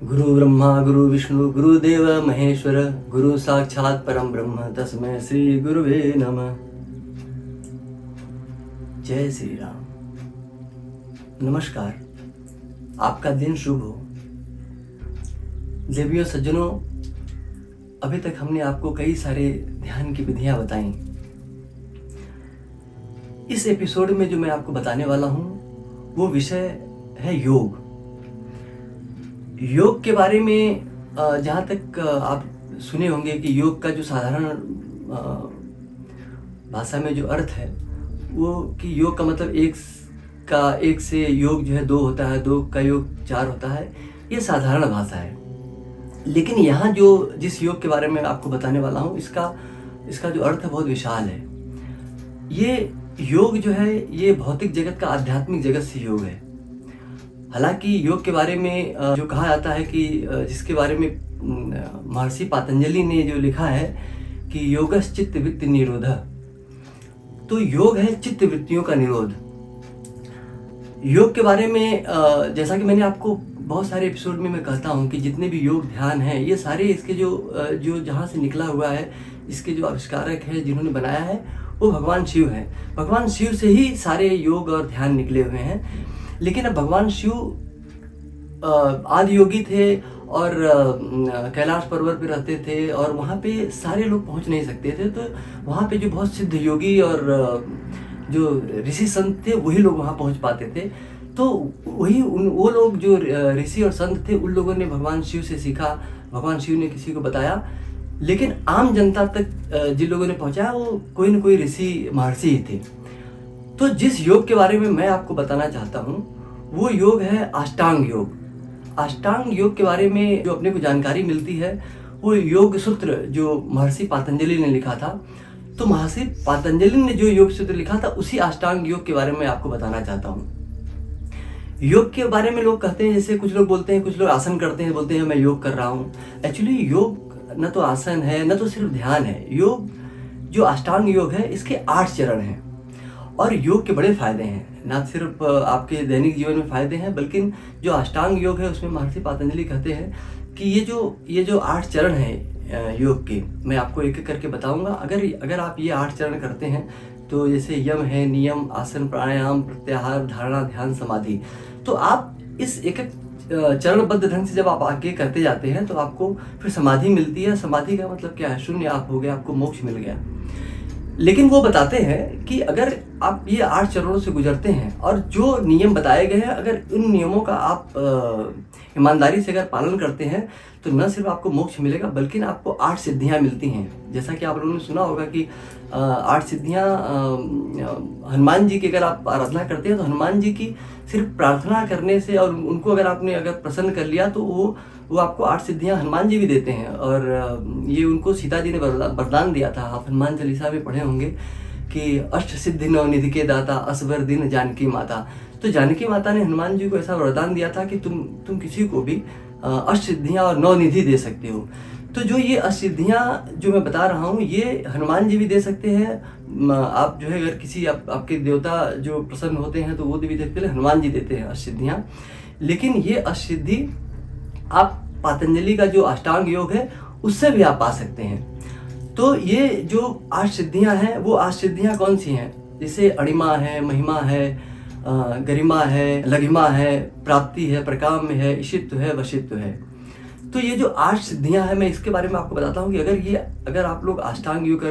गुरु ब्रह्मा गुरु विष्णु गुरुदेव महेश्वर गुरु साक्षात परम ब्रह्म तस्मै श्री गुरुवे नमः। जय श्री राम। नमस्कार, आपका दिन शुभ हो। देवियों सज्जनों, अभी तक हमने आपको कई सारे ध्यान की विधियां बताई। इस एपिसोड में जो मैं आपको बताने वाला हूं वो विषय है योग। योग के बारे में जहाँ तक आप सुने होंगे कि योग का जो साधारण भाषा में जो अर्थ है वो कि योग का मतलब एक से योग जो है 2 होता है, 2 का योग 4 होता है। ये साधारण भाषा है। लेकिन यहाँ जिस योग के बारे में आपको बताने वाला हूँ इसका जो अर्थ है बहुत विशाल है। ये योग जो है ये भौतिक जगत का आध्यात्मिक जगत से योग है। हालांकि योग के बारे में जो कहा जाता है कि जिसके बारे में महर्षि पतंजलि ने जो लिखा है कि योगस् चित्त वृत्ति निरोध, तो योग है चित्त वृत्तियों का निरोध। योग के बारे में जैसा कि मैंने आपको बहुत सारे एपिसोड में मैं कहता हूँ कि जितने भी योग ध्यान हैं ये सारे इसके जो जहाँ से निकला हुआ है, इसके जो आविष्कारक है जिन्होंने बनाया है वो भगवान शिव हैं। भगवान शिव से ही सारे योग और ध्यान निकले हुए हैं। लेकिन अब भगवान शिव आदि योगी थे और कैलाश पर्वत पे रहते थे और वहाँ पे सारे लोग पहुँच नहीं सकते थे। तो वहाँ पे जो बहुत सिद्ध योगी और जो ऋषि संत थे वही लोग वहाँ पहुँच पाते थे। तो वो लोग जो ऋषि और संत थे उन लोगों ने भगवान शिव से सीखा, भगवान शिव ने किसी को बताया। लेकिन आम जनता तक जिन लोगों ने पहुँचाया वो कोई न कोई ऋषि महर्षि ही थे। तो जिस योग के बारे में मैं आपको बताना चाहता हूँ वो योग है अष्टांग योग। अष्टांग योग के बारे में जो अपने को जानकारी मिलती है वो योग सूत्र जो महर्षि पतंजलि ने लिखा था। तो महर्षि पतंजलि ने जो योग सूत्र लिखा था उसी अष्टांग योग के बारे में आपको बताना चाहता हूँ। योग के बारे में लोग कहते हैं, जैसे कुछ लोग बोलते हैं, कुछ लोग आसन करते हैं, बोलते हैं मैं योग कर रहा हूँ। एक्चुअली योग न तो आसन है न तो सिर्फ ध्यान है। योग जो अष्टांग योग है इसके 8 चरण हैं और योग के बड़े फायदे हैं। ना सिर्फ आपके दैनिक जीवन में फायदे हैं बल्कि जो अष्टांग योग है उसमें महर्षि पतंजलि कहते हैं कि ये जो 8 चरण हैं योग के, मैं आपको एक एक करके बताऊंगा। अगर आप ये 8 चरण करते हैं तो जैसे यम है, नियम, आसन, प्राणायाम, प्रत्याहार, धारणा, ध्यान, समाधि, तो आप इस एक चरणबद्ध ढंग से जब आप आगे करते जाते हैं तो आपको फिर समाधि मिलती है। समाधि का मतलब क्या है? शून्य आप हो गए, आपको मोक्ष मिल गया। लेकिन वो बताते हैं कि अगर आप ये 8 चरणों से गुजरते हैं और जो नियम बताए गए हैं अगर उन नियमों का आप ईमानदारी से अगर पालन करते हैं तो न सिर्फ आपको मोक्ष मिलेगा बल्कि आपको 8 सिद्धियां मिलती हैं। जैसा कि आप लोगों ने सुना होगा कि 8 सिद्धियां हनुमान जी की अगर आप आराधना करते हैं तो हनुमान जी की सिर्फ प्रार्थना करने से और उनको अगर प्रसन्न कर लिया तो वो आपको 8 सिद्धियां हनुमान जी भी देते हैं। और ये उनको सीता जी ने वरदान दिया था। आप हनुमान चालीसा में पढ़े होंगे कि अष्ट सिद्धि नवनिधि के दाता असबर दिन जानकी माता। तो जानकी माता ने हनुमान जी को ऐसा वरदान दिया था कि तुम किसी को भी अष्ट सिद्धियां और नवनिधि दे सकते हो। तो जो ये अष्ट सिद्धियां जो मैं बता रहा हूँ ये हनुमान जी भी दे सकते हैं। आप जो है अगर किसी आपके देवता जो प्रसन्न होते हैं तो वो भी देखते हैं, हनुमान जी देते हैं अष्ट सिद्धियां। लेकिन ये अष्ट सिद्धि आप पतंजलि का जो अष्टांग योग है उससे भी आप पा सकते हैं। तो ये जो 8 सिद्धियां हैं वो 8 सिद्धियां कौन सी हैं? जैसे अणिमा है, महिमा है, गरिमा है, लघिमा है, प्राप्ति है, प्रकाम्य है, इशित्व है, वशित्व है। तो ये जो 8 सिद्धियां हैं मैं इसके बारे में आपको बताता हूँ कि अगर आप लोग अष्टांग योग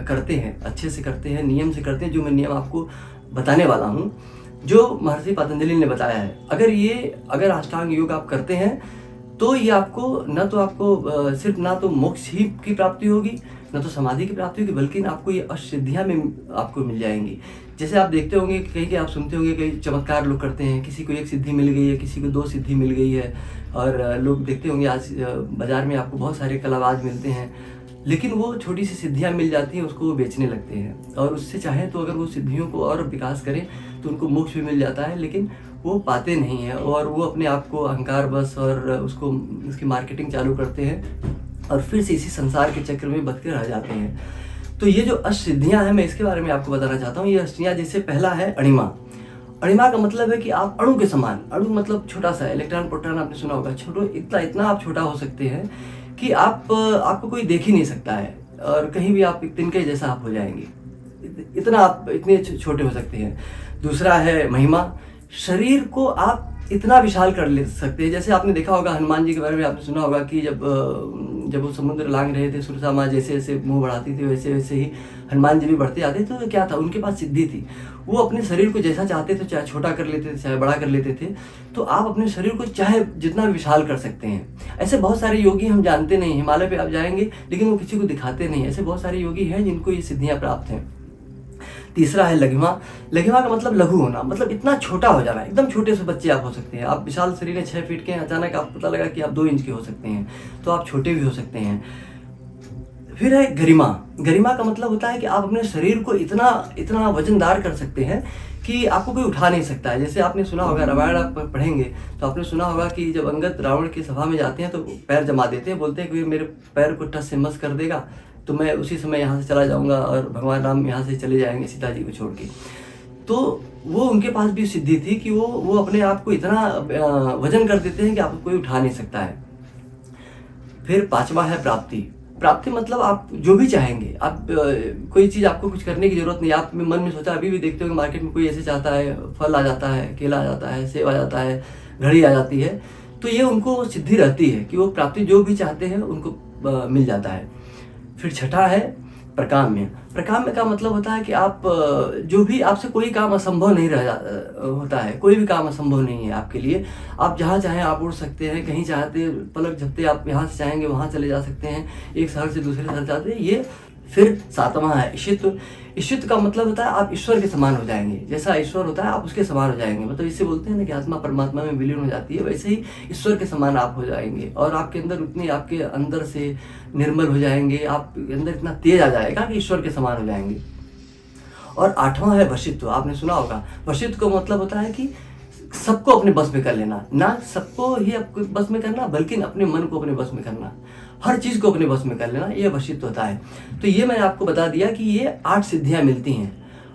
करते हैं, अच्छे से करते हैं, नियम से करते हैं, जो मैं नियम आपको बताने वाला हूँ जो महर्षि पतंजलि ने बताया है, अगर अष्टांग योग आप करते हैं तो ये आपको सिर्फ ना तो मोक्ष ही की प्राप्ति होगी न तो समाधि की प्राप्ति होगी बल्कि आपको ये अष्ट सिद्धियां में आपको मिल जाएंगी। जैसे आप देखते होंगे कहीं आप सुनते होंगे कई चमत्कार लोग करते हैं, किसी को 1 सिद्धि मिल गई है, किसी को 2 सिद्धि मिल गई है। और लोग देखते होंगे आज बाजार में आपको बहुत सारे कलाबाज मिलते हैं, लेकिन वो छोटी सी सिद्धियां मिल जाती हैं उसको वो बेचने लगते हैं और उससे चाहे तो अगर वो सिद्धियों को और विकास करें तो उनको मोक्ष भी मिल जाता है, लेकिन वो पाते नहीं हैं और वो अपने आप को अहंकार बस और उसकी मार्केटिंग चालू करते हैं और फिर से इसी संसार के चक्र में बदके रह जाते हैं। तो ये जो अष्ट सिद्धियां हैं मैं इसके बारे में आपको बताना चाहता हूँ। ये अष्टियाँ जैसे पहला है अणिमा। अणिमा का मतलब है कि आप अणु के समान, अणु मतलब छोटा सा, इलेक्ट्रॉन प्रोटॉन आपने सुना होगा, छोटो इतना इतना आप छोटा हो सकते हैं कि आपको कोई देख ही नहीं सकता है, और कहीं भी आप एक तिनके जैसा आप हो जाएंगे, इतना आप इतने छोटे हो सकते हैं। दूसरा है महिमा, शरीर को आप इतना विशाल कर ले सकते हैं। जैसे आपने देखा होगा हनुमान जी के बारे में, आपने सुना होगा कि जब वो समुद्र लांग रहे थे, सुरसा माँ जैसे जैसे मुंह बढ़ाती थी वैसे वैसे ही हनुमान जी भी बढ़ते जाते थे। तो क्या था, उनके पास सिद्धि थी, वो अपने शरीर को जैसा चाहते थे, चाहे छोटा कर लेते थे चाहे बड़ा कर लेते थे। तो आप अपने शरीर को चाहे जितना विशाल कर सकते हैं। ऐसे बहुत सारे योगी हम जानते नहीं, हिमालय पे आप जाएंगे लेकिन वो किसी को दिखाते नहीं। ऐसे बहुत सारे योगी हैं जिनको ये सिद्धियाँ प्राप्त हैं। तीसरा है लघिमा। लघिमा का मतलब लघु होना, मतलब इतना छोटा हो जाना, एकदम छोटे से बच्चे आप हो सकते हैं। आप विशाल शरीर है 6 फीट के, अचानक आप पता लगा कि आप 2 इंच के हो सकते हैं, तो आप छोटे भी हो सकते हैं। फिर है गरिमा। गरिमा का मतलब होता है कि आप अपने शरीर को इतना इतना वजनदार कर सकते हैं कि आपको कोई उठा नहीं सकता है। जैसे आपने सुना होगा, रामायण आप पढ़ेंगे तो आपने सुना होगा कि जब अंगद रावण की सभा में जाते हैं तो पैर जमा देते हैं, बोलते हैं कि मेरे पैर को टस से मस कर देगा तो मैं उसी समय यहाँ से चला जाऊँगा और भगवान राम यहाँ से चले जाएंगे सीता जी को छोड़ के। तो वो उनके पास भी सिद्धि थी कि वो अपने आप को इतना वजन कर देते हैं कि आपको कोई उठा नहीं सकता है। फिर पांचवा है प्राप्ति। प्राप्ति मतलब आप जो भी चाहेंगे, आप कोई चीज़ आपको कुछ करने की जरूरत नहीं, आप मन में सोचा, अभी भी देखते हो मार्केट में कोई ऐसे चाहता है, फल आ जाता है, केला आ जाता है, सेब आ जाता है, घड़ी आ जाती है, तो ये उनको सिद्धि रहती है कि वो प्राप्ति जो भी चाहते हैं उनको मिल जाता है। फिर छठा है प्रकाम्य। प्रकाम्य का मतलब होता है कि आप जो भी, आपसे कोई काम असंभव नहीं होता है, कोई भी काम असंभव नहीं है आपके लिए। आप जहाँ चाहें आप उड़ सकते हैं, कहीं चाहते पलक झपते आप यहाँ से चाहेंगे वहाँ चले जा सकते हैं, एक शहर से दूसरे शहर जाते हैं। ये फिर सातवां है ईशित्व। ईशित्व का मतलब होता है आप ईश्वर के समान हो जाएंगे, जैसा ईश्वर होता है आप उसके समान हो जाएंगे। मतलब इससे बोलते हैं ना कि आत्मा परमात्मा में विलीन हो जाती है, वैसे ही ईश्वर के समान आप हो जाएंगे और आपके अंदर उतनी, आपके अंदर से निर्मल हो जाएंगे, आपके अंदर इतना तेज आ जाएगा कि ईश्वर के समान हो जाएंगे। और आठवां है वशित्व। आपने सुना होगा, वशित्व का मतलब होता है कि सबको अपने बस में कर लेना, ना सबको ही अपने बस में करना बल्कि अपने मन को अपने बस में करना, हर चीज़ को अपने बस में कर लेना, ये वशित्व होता है। तो ये मैंने आपको बता दिया कि ये 8 सिद्धियां मिलती हैं।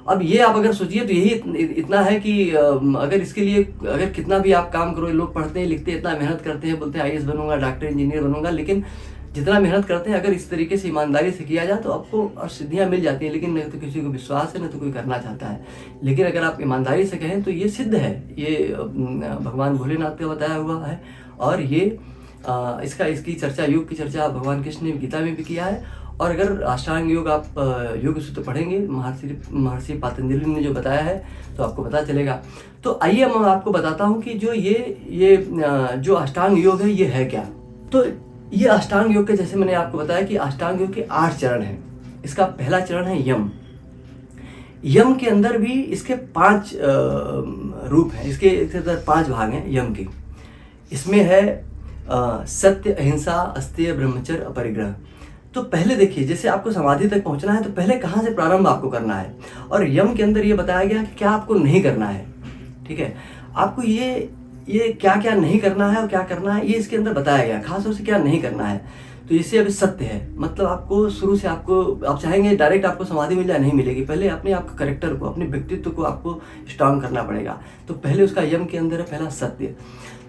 अब ये आप अगर सोचिए तो यही इतना है कि अगर इसके लिए अगर कितना भी आप काम करो, लोग पढ़ते हैं लिखते हैं, इतना मेहनत करते हैं, बोलते हैं IAS बनूंगा, डॉक्टर इंजीनियर बनूंगा, लेकिन जितना मेहनत करते हैं अगर इस तरीके से ईमानदारी से किया जाए तो आपको सिद्धियां मिल जाती हैं। लेकिन न तो किसी को विश्वास है, न तो कोई करना चाहता है। लेकिन अगर आप ईमानदारी से कहें तो ये सिद्ध है, ये भगवान भोलेनाथ का बताया हुआ है। और ये इसकी चर्चा, योग की चर्चा भगवान कृष्ण ने गीता में भी किया है। और अगर अष्टांग योग आप योग सूत्र पढ़ेंगे, महर्षि पतंजलि ने जो बताया है तो आपको पता चलेगा। तो आइए मैं आपको बताता हूँ कि जो ये जो अष्टांग योग है ये है क्या। तो ये अष्टांग योग के, जैसे मैंने आपको बताया कि अष्टांग योग के 8 चरण हैं। इसका पहला चरण है यम। यम के अंदर भी इसके 5 रूप हैं, इसके अंदर 5 भाग हैं यम के। इसमें है सत्य, अहिंसा, अस्तेय, ब्रह्मचर्य, अपरिग्रह। तो पहले देखिए, जैसे आपको समाधि तक पहुंचना है तो पहले कहाँ से प्रारंभ आपको करना है। और यम के अंदर ये बताया गया कि क्या आपको नहीं करना है। ठीक है, आपको ये क्या क्या नहीं करना है और क्या करना है, ये इसके अंदर बताया गया, खासतौर से क्या नहीं करना है। तो इससे अभी सत्य है, मतलब आपको शुरू से आप चाहेंगे डायरेक्ट आपको समाधि मिल जाए, नहीं मिलेगी। पहले अपने आपके कैरेक्टर को, अपने व्यक्तित्व को आपको स्ट्रांग करना पड़ेगा। तो पहले उसका यम के अंदर है पहला सत्य।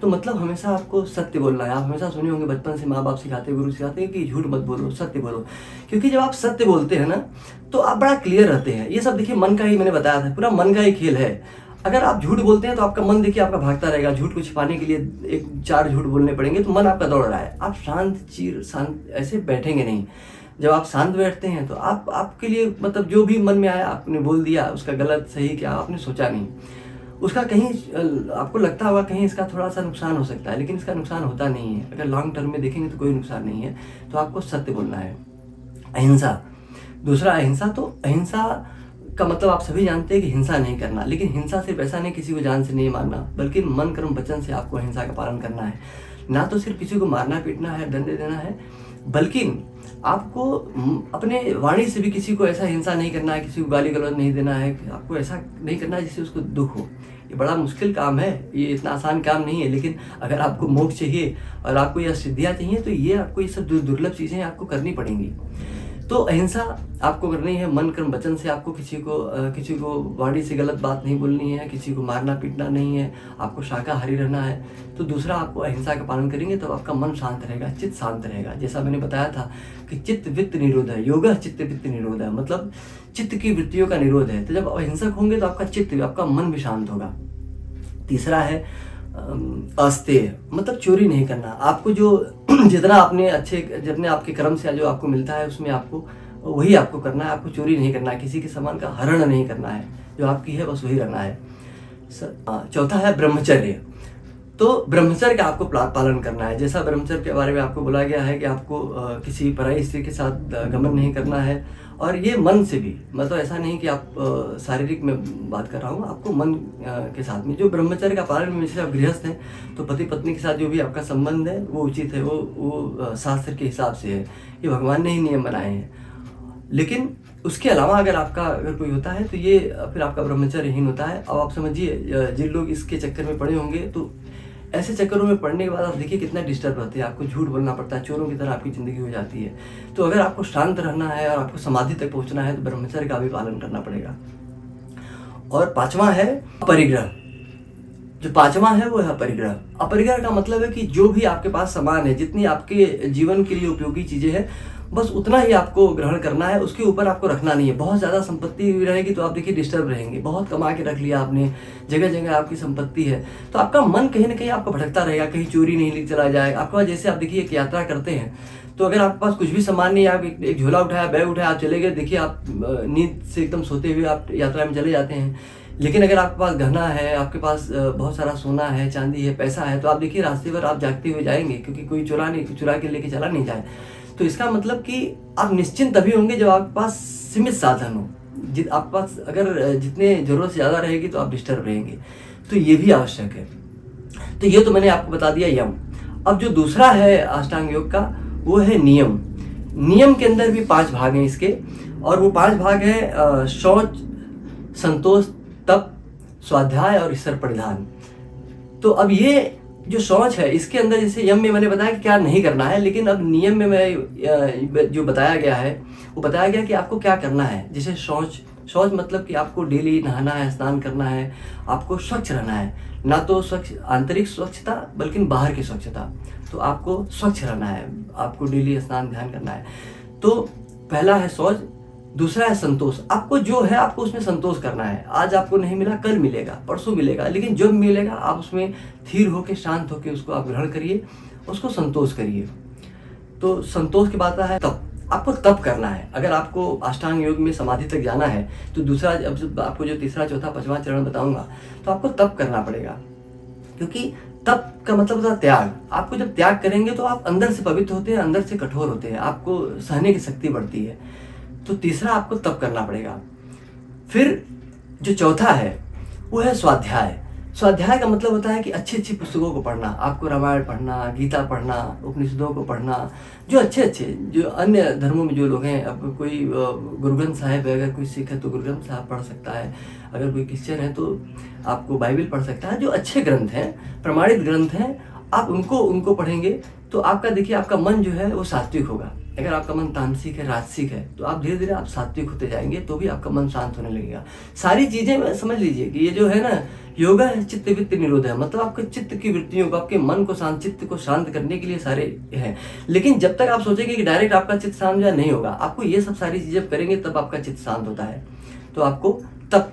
तो मतलब हमेशा आपको सत्य बोलना है। आप हमेशा सुने होंगे बचपन से माँ बाप सिखाते, गुरु सिखाते हैं कि झूठ मत बोलो, सत्य बोलो। क्योंकि जब आप सत्य बोलते हैं ना तो आप बड़ा क्लियर रहते हैं। ये सब देखिए मन का ही, मैंने बताया था, पूरा मन का ही खेल है। अगर आप झूठ बोलते हैं तो आपका मन देखिए आपका भागता रहेगा, झूठ को छिपाने के लिए 4 झूठ बोलने पड़ेंगे तो मन आपका दौड़ रहा है। आप शांत ऐसे बैठेंगे नहीं। जब आप शांत बैठते हैं तो आपके लिए मतलब जो भी मन में आया आपने बोल दिया, उसका गलत सही क्या आपने सोचा नहीं, उसका कहीं आपको लगता होगा कहीं इसका थोड़ा सा नुकसान हो सकता है, लेकिन इसका नुकसान होता नहीं है। अगर लॉन्ग टर्म में देखेंगे तो कोई नुकसान नहीं है। तो आपको सत्य बोलना है। अहिंसा, दूसरा अहिंसा। तो अहिंसा का मतलब आप सभी जानते हैं कि हिंसा नहीं करना, लेकिन हिंसा सिर्फ ऐसा नहीं किसी को जान से नहीं मारना, बल्कि मन कर्म वचन से आपको अहिंसा का पालन करना है। ना तो सिर्फ किसी को मारना पीटना है, दंड देना है, बल्कि आपको अपने वाणी से भी किसी को ऐसा हिंसा नहीं करना है, किसी को गाली गलौज नहीं देना है, आपको ऐसा नहीं करना है जिससे उसको दुख हो। ये बड़ा मुश्किल काम है, ये इतना आसान काम नहीं है। लेकिन अगर आपको मोक्ष चाहिए और आपको यह सिद्धियाँ चाहिए तो ये आपको ये सब दुर्लभ चीज़ें आपको करनी पड़ेंगी। तो अहिंसा आपको करनी है, मन कर्म वचन से। आपको किसी को वाणी से गलत बात नहीं बोलनी है, किसी को मारना पीटना नहीं है, आपको शाकाहारी रहना है। तो दूसरा, आपको अहिंसा का पालन करेंगे तो आपका मन शांत रहेगा, चित्त शांत रहेगा। जैसा मैंने बताया था कि चित्त वित्त निरोध है, योगा चित्त वित्त निरोध है, मतलब चित्त की वृत्तियों का निरोध है। तो जब अहिंसक होंगे तो आपका चित्त, आपका मन भी शांत होगा। तीसरा है अस्तेय, मतलब चोरी नहीं करना। आपको जो जितना जितने आपके कर्म से जो आपको मिलता है उसमें आपको वही आपको करना है। आपको चोरी नहीं करना है, किसी के सामान का हरण नहीं करना है, जो आपकी है बस वही रखना है। चौथा है ब्रह्मचर्य। तो ब्रह्मचर्य का आपको पालन करना है। जैसा ब्रह्मचर्य के बारे में आपको बोला गया है कि आपको किसी पराई स्त्री के साथ गमन नहीं करना है, और ये मन से भी, मतलब ऐसा नहीं कि आप शारीरिक में बात कर रहा हूँ, आपको मन के साथ में जो ब्रह्मचर्य का पालन में, जैसे आप गृहस्थ हैं तो पति पत्नी के साथ जो भी आपका संबंध है वो उचित है, वो शास्त्र के हिसाब से है, ये भगवान ने ही नियम बनाए हैं। लेकिन उसके अलावा अगर कोई होता है तो ये फिर आपका ब्रह्मचर्यहीन होता है। अब आप समझिए, जिन लोग इसके चक्कर में पड़े होंगे तो ऐसे चक्करों में पड़ने के बाद आप देखिए कितना डिस्टर्ब रहते हैं, आपको झूठ बोलना पड़ता है, चोरों की तरह आपकी ज़िंदगी हो जाती है। तो अगर आपको शांत रहना है और आपको समाधि तक पहुंचना है तो ब्रह्मचर्य का भी पालन करना पड़ेगा। और पांचवा है अपरिग्रह। जो पांचवा है वो है अपरिग्रह। अपरिग्रह का मतलब है कि जो भी आपके पास सामान है, जितनी आपके जीवन के लिए उपयोगी चीज़ें हैं, बस उतना ही आपको ग्रहण करना है, उसके ऊपर आपको रखना नहीं है। बहुत ज़्यादा संपत्ति रहेगी तो आप देखिए डिस्टर्ब रहेंगे। बहुत कमा के रख लिया आपने, जगह जगह आपकी संपत्ति है, तो आपका मन कहीं ना कहीं आपका भटकता रहेगा, कहीं चोरी नहीं ले चला जाए आपका। जैसे आप देखिए एक यात्रा करते हैं तो अगर आपके पास कुछ भी सामान नहीं, आप एक झोला उठाया, बैग उठाया, आप चले गए, देखिए आप नींद से एकदम सोते हुए आप यात्रा में चले जाते हैं। लेकिन अगर आपके पास गहना है, आपके पास बहुत सारा सोना है, चांदी है, पैसा है, तो आप देखिए रास्ते पर आप जागते हुए जाएंगे, क्योंकि कोई चुरा के लेके चला नहीं जाए। तो इसका मतलब कि आप निश्चिंत तभी होंगे जब आपके पास सीमित साधन हो। आपके पास अगर जितने जरूरत से ज़्यादा रहेगी तो आप डिस्टर्ब रहेंगे, तो ये भी आवश्यक है। तो ये तो मैंने आपको बता दिया यम। अब जो दूसरा है अष्टांग योग का वो है नियम। नियम के अंदर भी 5 भाग हैं इसके, और वो 5 भाग हैं शौच, संतोष, तप, स्वाध्याय और ईश्वर परिधान। तो अब ये जो शौच है इसके अंदर, जैसे यम में मैंने बताया कि क्या नहीं करना है, लेकिन अब नियम में मैं जो बताया गया है वो बताया गया कि आपको क्या करना है। जैसे शौच मतलब कि आपको डेली नहाना है, स्नान करना है, आपको स्वच्छ रहना है, ना तो स्वच्छ आंतरिक स्वच्छता बल्कि बाहर की स्वच्छता। तो आपको स्वच्छ रहना है, आपको डेली स्नान ध्यान करना है। तो पहला है शौच। दूसरा है संतोष। आपको जो है आपको उसमें संतोष करना है। आज आपको नहीं मिला, कल मिलेगा, परसों मिलेगा, लेकिन जब मिलेगा आप उसमें स्थिर होकर, शांत होकर उसको आप ग्रहण करिए, उसको संतोष करिए। तो संतोष की बात है तप। आपको तप करना है। अगर आपको अष्टांग योग में समाधि तक जाना है तो दूसरा, अब आपको जो तीसरा, चौथा, 5वां चरण बताऊंगा, तो आपको तप करना पड़ेगा। क्योंकि तप का मतलब होता है त्याग। आपको जब त्याग करेंगे तो आप अंदर से पवित्र होते हैं, अंदर से कठोर होते हैं, आपको सहने की शक्ति बढ़ती है। तो तीसरा आपको तप करना पड़ेगा। फिर जो चौथा है वो है स्वाध्याय। स्वाध्याय का मतलब होता है कि अच्छी अच्छी पुस्तकों को पढ़ना। आपको रामायण पढ़ना, गीता पढ़ना, उपनिषदों को पढ़ना, जो अच्छे जो अन्य धर्मों में जो लोग हैं। अब कोई गुरु ग्रंथ साहिब है, अगर कोई सिख है तो गुरु ग्रंथ साहिब पढ़ सकता है, अगर कोई क्रिश्चियन है तो आपको बाइबल पढ़ सकता है। जो अच्छे ग्रंथ हैं, प्रमाणित ग्रंथ हैं, आप उनको पढ़ेंगे तो आपका देखिए आपका मन जो है वो सात्विक होगा। अगर आपका मन तामसिक है, राजसिक है, तो आप धीरे धीरे आप सात्विक होते जाएंगे, तो भी आपका मन शांत होने लगेगा। सारी चीजें समझ लीजिए कि ये जो है ना, योगा है चित्त वृत्ति निरोध है, मतलब आपके चित्त की वृत्तियों को, आपके मन को शांत, चित्त को शांत करने के लिए सारे हैं। लेकिन जब तक आप सोचेंगे कि डायरेक्ट आपका चित्त शांत या नहीं होगा, आपको ये सब सारी चीजें करेंगे तब आपका चित्त शांत होता है। तो आपको तप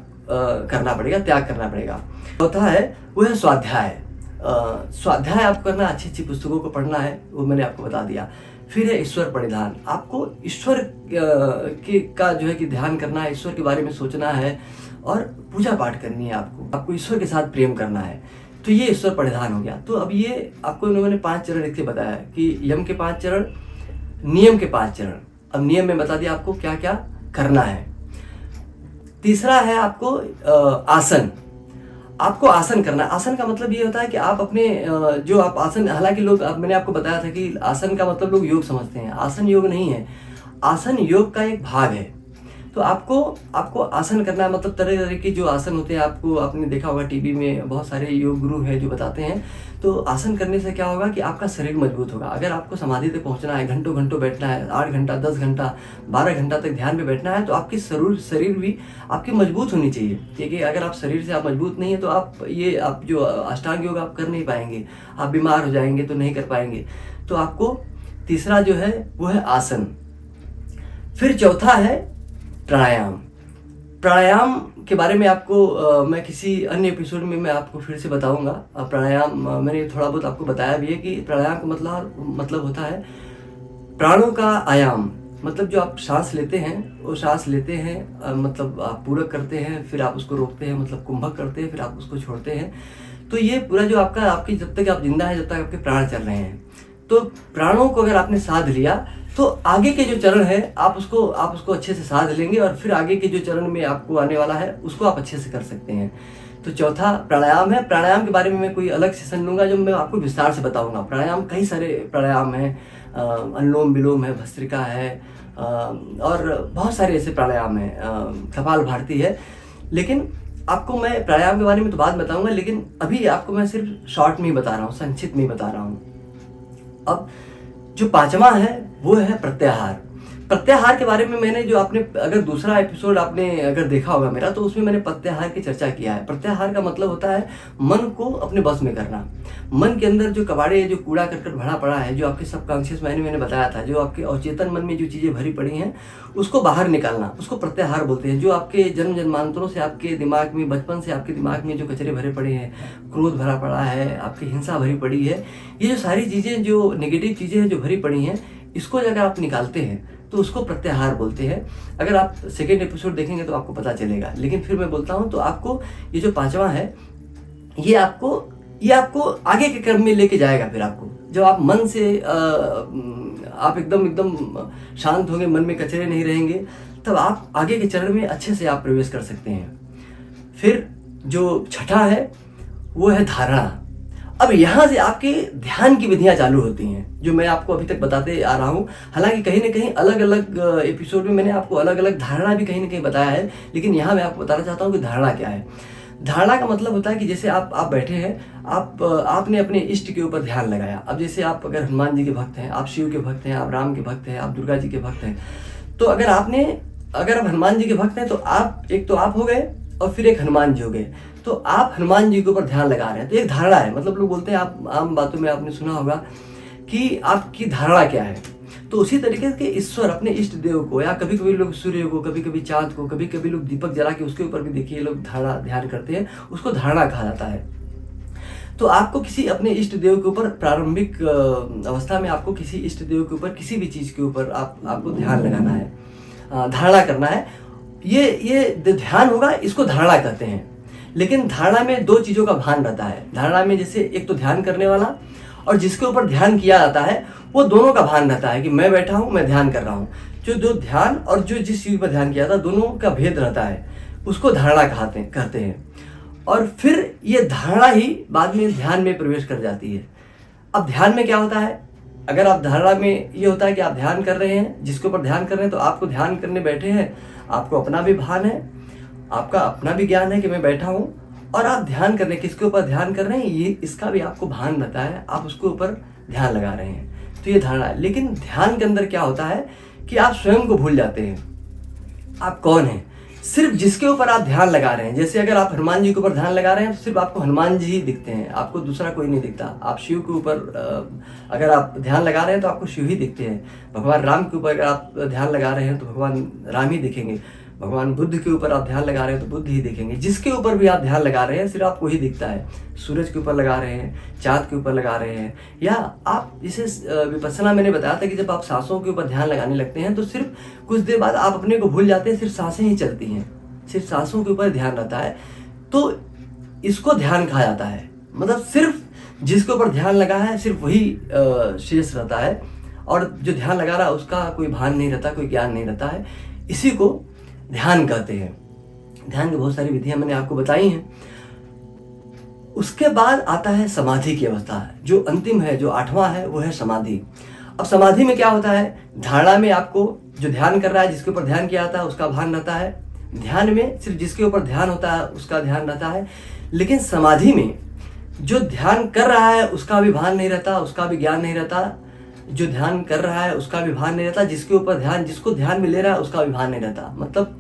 करना पड़ेगा, त्याग करना पड़ेगा। चौथा है वो है स्वाध्याय। स्वाध्याय आपको करना, अच्छी अच्छी पुस्तकों को पढ़ना है, वो मैंने आपको बता दिया। फिर है ईश्वर परिधान। आपको ईश्वर का जो है कि ध्यान करना है, ईश्वर के बारे में सोचना है और पूजा पाठ करनी है। आपको ईश्वर के साथ प्रेम करना है। तो ये ईश्वर परिधान हो गया। तो अब ये आपको इन्होंने 5 चरण लिख के बताया कि यम के 5 चरण, नियम के 5 चरण। अब नियम में बता दिया आपको क्या क्या करना है। तीसरा है आपको आसन। आपको आसन करना। आसन का मतलब ये होता है कि आप अपने जो आप आसन, हालांकि मैंने आपको बताया था कि आसन का मतलब लोग योग समझते हैं, आसन योग नहीं है। आसन योग का एक भाग है। तो आपको आपको आसन करना है, मतलब तरह तरह के जो आसन होते हैं, आपको आपने देखा होगा टीवी में बहुत सारे योग गुरु हैं जो बताते हैं। तो आसन करने से क्या होगा कि आपका शरीर मजबूत होगा। अगर आपको समाधि तक पहुंचना है, घंटों घंटों बैठना है, 8 घंटा, 10 घंटा, 12 घंटा तक ध्यान पे बैठना है, तो आपकी शरीर भी आपकी मजबूत होनी चाहिए। क्योंकि अगर आप शरीर से आप मजबूत नहीं है तो आप जो अष्टांग योग आप कर नहीं पाएंगे, आप बीमार हो जाएंगे, तो नहीं कर पाएंगे। तो आपको तीसरा जो है वो है आसन। फिर चौथा है प्राणायाम। प्राणायाम के बारे में आपको मैं किसी अन्य एपिसोड में मैं आपको फिर से बताऊंगा। प्राणायाम मैंने थोड़ा बहुत आपको बताया भी है कि प्राणायाम का मतलब होता है प्राणों का आयाम। मतलब जो आप सांस लेते हैं, वो सांस लेते हैं मतलब आप पूरक करते हैं, फिर आप उसको रोकते हैं, मतलब कुंभक करते हैं, फिर आप उसको छोड़ते हैं। तो ये पूरा जो आपकी जब तक आप जिंदा है, जब तक आपके प्राण चल रहे हैं, तो प्राणों को अगर आपने साध लिया तो आगे के जो चरण है आप उसको अच्छे से साध लेंगे, और फिर आगे के जो चरण में आपको आने वाला है उसको आप अच्छे से कर सकते हैं। तो चौथा प्राणायाम है। प्राणायाम के बारे में मैं कोई अलग सेशन लूंगा जो मैं आपको विस्तार से बताऊंगा। प्राणायाम कई सारे प्राणायाम हैं, अनुलोम विलोम है, भस्त्रिका है, और बहुत सारे ऐसे प्राणायाम हैं, कपालभाति है। लेकिन आपको मैं प्राणायाम के बारे में तो बाद बताऊंगा, लेकिन अभी आपको मैं सिर्फ शॉर्ट में ही बता रहा हूँ, संक्षिप्त में ही बता रहा हूँ। अब जो पांचवा है वो है प्रत्याहार। प्रत्याहार के बारे में मैंने जो आपने अगर दूसरा एपिसोड आपने अगर देखा होगा मेरा, तो उसमें मैंने प्रत्याहार की चर्चा किया है। प्रत्याहार का मतलब होता है मन को अपने बस में करना। मन के अंदर जो कबाड़े, जो कूड़ा करकट भरा पड़ा है, जो आपके सबकॉन्शियस माइंड में मैंने बताया था, जो आपके अवचेतन मन में जो चीज़ें भरी पड़ी हैं, उसको बाहर निकालना, उसको प्रत्याहार बोलते हैं। जो आपके जन्म जन्मांतरों से आपके दिमाग में, बचपन से आपके दिमाग में जो कचरे भरे पड़े हैं, क्रोध भरा पड़ा है, आपकी हिंसा भरी पड़ी है, ये जो सारी चीज़ें, जो नेगेटिव चीज़ें हैं जो भरी पड़ी हैं, इसको अगर आप निकालते हैं तो उसको प्रत्याहार बोलते हैं। अगर आप सेकेंड एपिसोड देखेंगे तो आपको पता चलेगा। लेकिन फिर मैं बोलता हूँ, तो आपको ये जो पांचवा है, ये आपको आगे के क्रम में लेके जाएगा। फिर आपको जब आप मन से आप एकदम शांत होंगे, मन में कचरे नहीं रहेंगे, तब आप आगे के चरण में अच्छे से आप प्रवेश कर सकते हैं। फिर जो छठा है वो है धारणा। अब यहाँ से आपके ध्यान की विधियां चालू होती हैं, जो मैं आपको अभी तक बताते आ रहा हूँ। हालांकि कहीं ना कहीं अलग अलग एपिसोड में मैंने आपको अलग अलग धारणा भी कहीं ना कहीं बताया है, लेकिन यहाँ मैं आपको बताना चाहता हूँ कि धारणा क्या है। धारणा का मतलब होता है कि जैसे आप बैठे हैं, आपने अपने इष्ट के ऊपर ध्यान लगाया। अब जैसे आप अगर हनुमान जी के भक्त हैं, आप शिव के भक्त हैं, आप राम के भक्त हैं, आप दुर्गा जी के भक्त हैं, तो अगर आप हनुमान जी के भक्त हैं, तो आप हो गए और फिर एक हनुमान जी हो गए। तो आप हनुमान जी के ऊपर ध्यान लगा रहे हैं, तो एक धारणा है। मतलब लोग बोलते हैं, आप आम बातों में आपने सुना होगा कि आपकी धारणा क्या है। तो उसी तरीके से ईश्वर अपने इष्ट देव को, या कभी कभी लोग सूर्य को, कभी कभी चांद को, कभी कभी लोग दीपक जला के उसके ऊपर भी देखिए लोग ध्यान करते हैं, उसको धारणा कहा जाता है। तो आपको किसी अपने इष्ट देव के ऊपर, प्रारंभिक अवस्था में आपको किसी इष्ट देव के ऊपर, किसी भी चीज के ऊपर आपको ध्यान लगाना है, धारणा करना है। ये ध्यान होगा, इसको धारणा कहते हैं। लेकिन धारणा में दो चीजों का भान रहता है। धारणा में जैसे एक तो ध्यान करने वाला, और जिसके ऊपर ध्यान किया जाता है, वो दोनों का भान रहता है कि मैं बैठा हूं, मैं ध्यान कर रहा हूं। जो ध्यान और जो जिस चीज पर ध्यान किया था, दोनों का भेद रहता है, उसको धारणा कहते हैं। और फिर ये धारणा ही बाद में ध्यान में प्रवेश कर जाती है। अब ध्यान में क्या होता है, अगर आप धारणा में ये होता है कि आप ध्यान कर रहे हैं, जिसके ऊपर ध्यान कर रहे हैं, तो आपको ध्यान करने बैठे हैं, आपको अपना भी भान है, आपका अपना भी ज्ञान है कि मैं बैठा हूं, और आप ध्यान कर रहे हैं, किसके ऊपर ध्यान कर रहे हैं, ये इसका भी आपको भान रहता है, आप उसके ऊपर ध्यान लगा रहे हैं। तो ये धारणा है। लेकिन ध्यान के अंदर क्या होता है कि आप स्वयं को भूल जाते हैं, आप कौन हैं। सिर्फ जिसके ऊपर आप ध्यान लगा रहे हैं, जैसे अगर आप हनुमान जी के ऊपर ध्यान लगा रहे हैं, तो सिर्फ आपको हनुमान जी ही दिखते हैं, आपको दूसरा कोई नहीं दिखता। आप शिव के ऊपर अगर आप ध्यान लगा रहे हैं, तो आपको शिव ही दिखते हैं। भगवान राम के ऊपर अगर आप ध्यान लगा रहे हैं, तो भगवान राम ही दिखेंगे। भगवान बुद्ध के ऊपर आप ध्यान लगा रहे हैं, तो बुद्ध ही दिखेंगे। जिसके ऊपर भी आप ध्यान लगा रहे हैं, सिर्फ आपको ही दिखता है। सूरज के ऊपर लगा रहे हैं, चाँद के ऊपर लगा रहे हैं, या आप जैसे विपस्सना मैंने बताया था कि जब आप सांसों के ऊपर ध्यान लगाने लगते हैं, तो सिर्फ कुछ देर बाद आप अपने को भूल जाते हैं, सिर्फ सांसें ही चलती हैं, सिर्फ सांसों के ऊपर ध्यान रहता है। तो इसको ध्यान कहा जाता है। मतलब सिर्फ जिसके ऊपर ध्यान लगा है, सिर्फ वही शेष रहता है, और जो ध्यान लगा रहा है उसका कोई भान नहीं रहता, कोई ज्ञान नहीं रहता है। इसी को ध्यान कहते हैं। ध्यान की बहुत सारी विधियां मैंने आपको बताई हैं। उसके बाद आता है समाधि की अवस्था, जो अंतिम है, जो 8वां है, वो है समाधि। अब समाधि में क्या होता है, धारणा में आपको जो ध्यान कर रहा है, जिसके ऊपर ध्यान किया जाता है उसका भान रहता है, ध्यान में सिर्फ जिसके ऊपर ध्यान होता है उसका ध्यान रहता है। लेकिन समाधि में जो ध्यान कर रहा है उसका भी भान नहीं रहता, उसका भी ज्ञान नहीं रहता, जो ध्यान कर रहा है उसका भी भान नहीं रहता, जिसके ऊपर ध्यान, जिसको ध्यान में ले रहा है उसका भी भान नहीं रहता। मतलब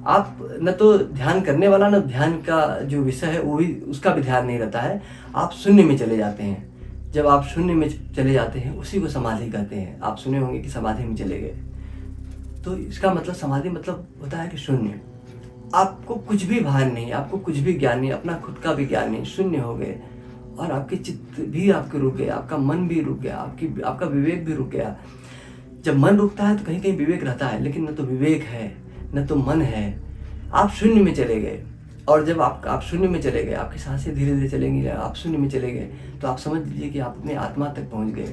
आप न तो ध्यान करने वाला, न ध्यान का जो विषय है वो भी, उसका भी ध्यान नहीं रहता है। आप शून्य में चले जाते हैं। जब आप शून्य में चले जाते हैं उसी को समाधि कहते हैं। आप सुने होंगे कि समाधि में चले गए, तो इसका मतलब समाधि मतलब होता है कि शून्य, आपको कुछ भी भान नहीं, आपको कुछ भी ज्ञान नहीं, अपना खुद का भी ज्ञान नहीं, शून्य हो गए और आपके चित्त भी आपके रुक गया, आपका मन भी रुक गया, आपका विवेक भी रुक गया। जब मन रुकता है तो कहीं कहीं विवेक रहता है, लेकिन न तो विवेक है न तो मन है, आप शून्य में चले गए। और जब आप शून्य में चले गए, आपकी सांसें धीरे धीरे चलेंगी, आप शून्य में चले गए, तो आप समझ लीजिए कि आप अपने आत्मा तक पहुंच गए।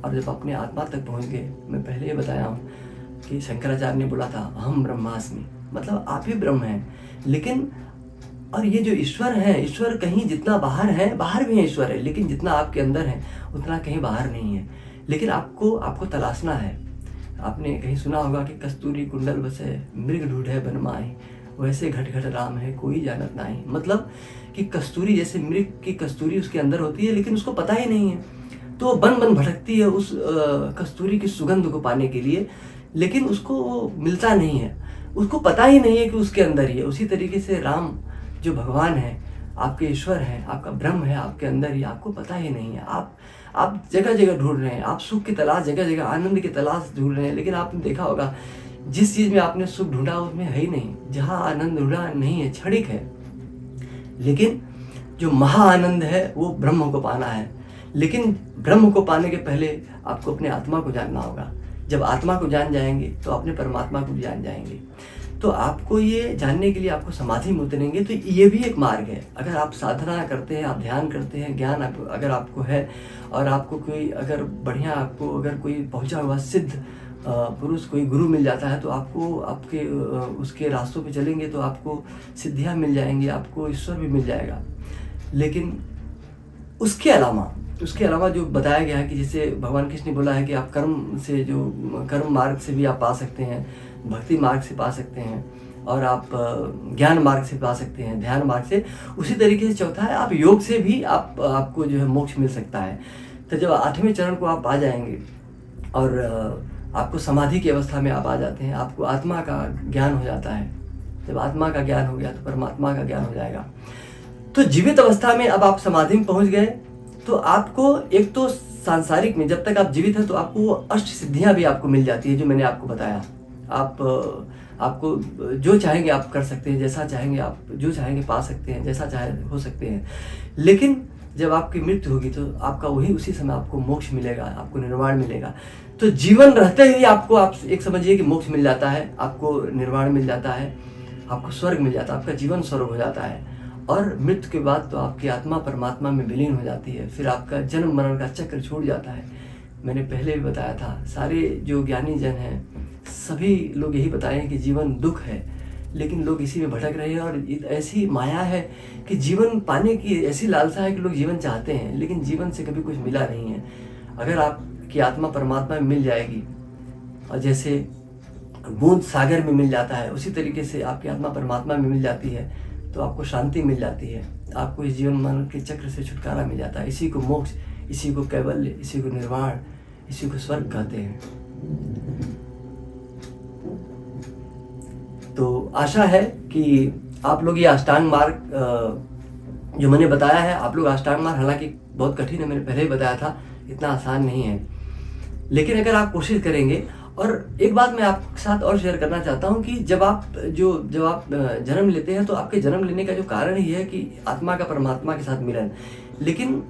और जब अपने आत्मा तक पहुंच गए, मैं पहले ही बताया हूँ कि शंकराचार्य ने बोला था अहम ब्रह्मास्मि, मतलब आप ही ब्रह्म हैं। लेकिन और ये जो ईश्वर है, ईश्वर कहीं जितना बाहर है, बाहर भी है ईश्वर है, लेकिन जितना आपके अंदर है उतना कहीं बाहर नहीं है। लेकिन आपको तलाशना है। आपने कहीं सुना होगा कि कस्तूरी कुंडल बसे मृग ढूंढे बन माही, वैसे घट घट राम है कोई जानत नहीं। मतलब कि कस्तूरी, जैसे मृग की कस्तूरी उसके अंदर होती है लेकिन उसको पता ही नहीं है, तो वो बन बन भटकती है उस कस्तूरी की सुगंध को पाने के लिए, लेकिन उसको वो मिलता नहीं है, उसको पता ही नहीं है कि उसके अंदर ही है। उसी तरीके से राम जो भगवान है, आपके ईश्वर है, आपका ब्रह्म है आपके अंदर ही, आपको पता ही नहीं है। आप जगह जगह ढूंढ रहे हैं, आप सुख की तलाश जगह जगह, आनंद की तलाश ढूंढ रहे हैं, लेकिन आपने देखा होगा जिस चीज़ में आपने सुख ढूंढा उसमें है ही नहीं, जहाँ आनंद ढूंढा नहीं है, क्षणिक है। लेकिन जो महा आनंद है वो ब्रह्म को पाना है। लेकिन ब्रह्म को पाने के पहले आपको अपने आत्मा को जानना होगा। जब आत्मा को जान जाएंगे तो अपने परमात्मा को भी जान जाएंगे। तो आपको ये जानने के लिए आपको समाधि में उतरेंगे, तो ये भी एक मार्ग है। अगर आप साधना करते हैं, आप ध्यान करते हैं, ज्ञान अगर आपको है, और आपको कोई अगर बढ़िया, आपको अगर कोई पहुंचा हुआ सिद्ध पुरुष, कोई गुरु मिल जाता है, तो आपको आपके उसके रास्तों पे चलेंगे तो आपको सिद्धियां मिल जाएंगी, आपको ईश्वर भी मिल जाएगा। लेकिन उसके अलावा जो बताया गया है कि जैसे भगवान कृष्ण ने बोला है कि आप कर्म मार्ग से भी आप पा सकते हैं, भक्ति मार्ग से पा सकते हैं, और आप ज्ञान मार्ग से पा सकते हैं, ध्यान मार्ग से। उसी तरीके से चौथा है, आप योग से भी आपको जो है मोक्ष मिल सकता है। तो जब 8वें चरण को आप आ जाएंगे और आपको समाधि की अवस्था में आप आ जाते हैं, आपको आत्मा का ज्ञान हो जाता है। जब आत्मा का ज्ञान हो गया तो परमात्मा का ज्ञान हो जाएगा। तो जीवित अवस्था में अब आप समाधि में पहुंच गए, तो आपको एक तो सांसारिक में जब तक आप जीवित हैं तो आपको वो अष्ट सिद्धियां भी आपको मिल जाती है, जो मैंने आपको बताया। आपको जो चाहेंगे आप कर सकते हैं, जैसा चाहेंगे आप जो चाहेंगे पा सकते हैं, जैसा चाहे हो सकते हैं। लेकिन जब आपकी मृत्यु होगी तो आपका उसी समय आपको मोक्ष मिलेगा, आपको निर्वाण मिलेगा। तो जीवन रहते ही आपको, आप एक समझिए कि मोक्ष मिल जाता है, आपको निर्वाण मिल जाता है, आपको स्वर्ग मिल जाता है, आपका जीवन स्वर्ग हो जाता है। और मृत्यु के बाद तो आपकी आत्मा परमात्मा में विलीन हो जाती है, फिर आपका जन्म मरण का चक्र छूट जाता है। मैंने पहले भी बताया था, सारे जो ज्ञानी जन हैं सभी लोग यही बताएं कि जीवन दुख है, लेकिन लोग इसी में भटक रहे हैं। और ऐसी माया है कि जीवन पाने की ऐसी लालसा है कि लोग जीवन चाहते हैं, लेकिन जीवन से कभी कुछ मिला नहीं है। अगर आपकी आत्मा परमात्मा में मिल जाएगी, और जैसे बूंद सागर में मिल जाता है, उसी तरीके से आपकी आत्मा परमात्मा में मिल जाती है, तो आपको शांति मिल जाती है, आपको इस जीवन मरण के चक्र से छुटकारा मिल जाता है। इसी को मोक्ष, इसी को कैवल्य, इसी को निर्वाण, इसी को स्वर्ग कहते हैं। तो आशा है कि आप लोग ये अष्टांग मार्ग जो मैंने बताया है, आप लोग अष्टांग मार्ग, हालांकि बहुत कठिन है, मैंने पहले ही बताया था, इतना आसान नहीं है, लेकिन अगर आप कोशिश करेंगे। और एक बात मैं आपके साथ और शेयर करना चाहता हूँ कि जब आप जन्म लेते हैं तो आपके जन्म लेने का जो कारण ही है कि आत्मा का परमात्मा के साथ मिलन। लेकिन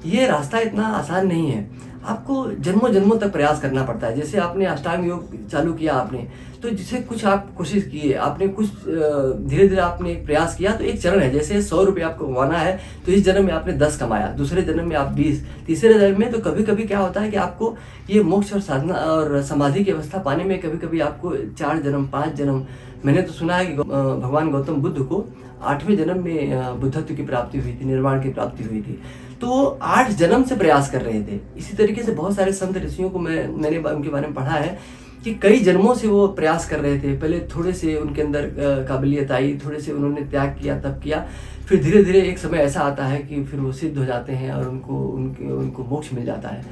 ये रास्ता इतना आसान नहीं है, आपको जन्मों जन्मों तक प्रयास करना पड़ता है। जैसे आपने अष्टांग योग चालू किया आपने, तो जिसे कुछ आप कोशिश किए, आपने कुछ धीरे धीरे आपने प्रयास किया, तो एक चरण है। जैसे 100 रुपये आपको कमाना है, तो इस जन्म में आपने 10 कमाया, दूसरे जन्म में आप 20, तीसरे जन्म में। तो कभी कभी क्या होता है कि आपको ये मोक्ष और साधना और समाधि की अवस्था पाने में कभी कभी आपको 4 जन्म 5 जन्म। मैंने तो सुना है कि भगवान गौतम बुद्ध को 8वें जन्म में बुद्धत्व की प्राप्ति हुई थी, निर्वाण की प्राप्ति हुई थी। तो 8 जन्म से प्रयास कर रहे थे। इसी तरीके से बहुत सारे संत ऋषियों को मैंने उनके बारे में पढ़ा है कि कई जन्मों से वो प्रयास कर रहे थे। पहले थोड़े से उनके अंदर काबिलियत आई, थोड़े से उन्होंने त्याग किया, तब किया, फिर धीरे धीरे एक समय ऐसा आता है कि फिर वो सिद्ध हो जाते हैं और उनको मोक्ष मिल जाता है।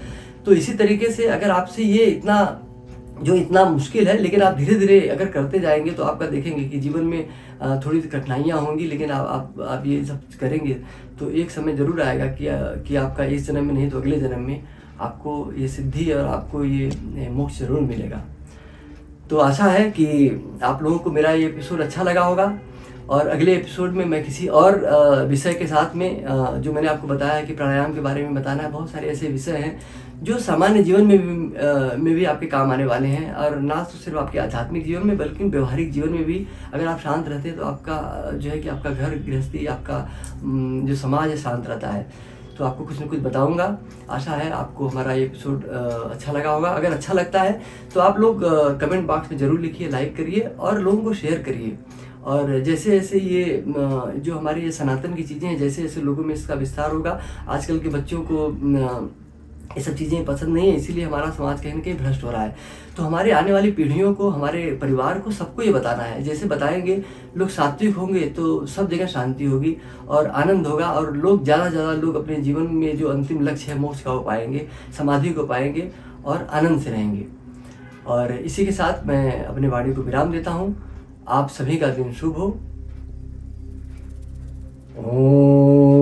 तो इसी तरीके से अगर आपसे ये इतना मुश्किल है, लेकिन आप धीरे धीरे अगर करते जाएंगे तो आपका देखेंगे कि जीवन में थोड़ी सी कठिनाइयाँ होंगी, लेकिन आप ये सब करेंगे तो एक समय ज़रूर आएगा कि आपका इस जन्म में नहीं तो अगले जन्म में आपको ये सिद्धि और आपको ये मोक्ष ज़रूर मिलेगा। तो आशा है कि आप लोगों को मेरा ये एपिसोड अच्छा लगा होगा, और अगले एपिसोड में मैं किसी और विषय के साथ में जो मैंने आपको बताया कि प्राणायाम के बारे में बताना है, बहुत सारे ऐसे विषय हैं जो सामान्य जीवन में भी आपके काम आने वाले हैं, और ना तो सिर्फ आपके आध्यात्मिक जीवन में बल्कि व्यवहारिक जीवन में भी अगर आप शांत रहते हैं तो आपका जो है कि आपका घर गृहस्थी, आपका जो समाज है शांत रहता है। तो आपको कुछ न कुछ बताऊंगा। आशा है आपको हमारा ये एपिसोड अच्छा लगा होगा। अगर अच्छा लगता है तो आप लोग कमेंट बॉक्स में ज़रूर लिखिए, लाइक करिए और लोगों को शेयर करिए। और जैसे जैसे ये जो हमारी ये सनातन की चीज़ें हैं, जैसे जैसे लोगों में इसका विस्तार होगा, आजकल के बच्चों को ये सब चीज़ें पसंद नहीं है, इसीलिए हमारा समाज कहीं न कहीं भ्रष्ट हो रहा है। तो हमारे आने वाली पीढ़ियों को, हमारे परिवार को, सबको ये बताना है। जैसे बताएंगे लोग सात्विक होंगे तो सब जगह शांति होगी और आनंद होगा, और लोग ज़्यादा से ज़्यादा लोग अपने जीवन में जो अंतिम लक्ष्य है मोक्ष का वो पाएंगे, समाधि को पाएंगे और आनंद से रहेंगे। और इसी के साथ मैं अपनी वाणी को विराम देता हूँ। आप सभी का दिन शुभ हो। ओम।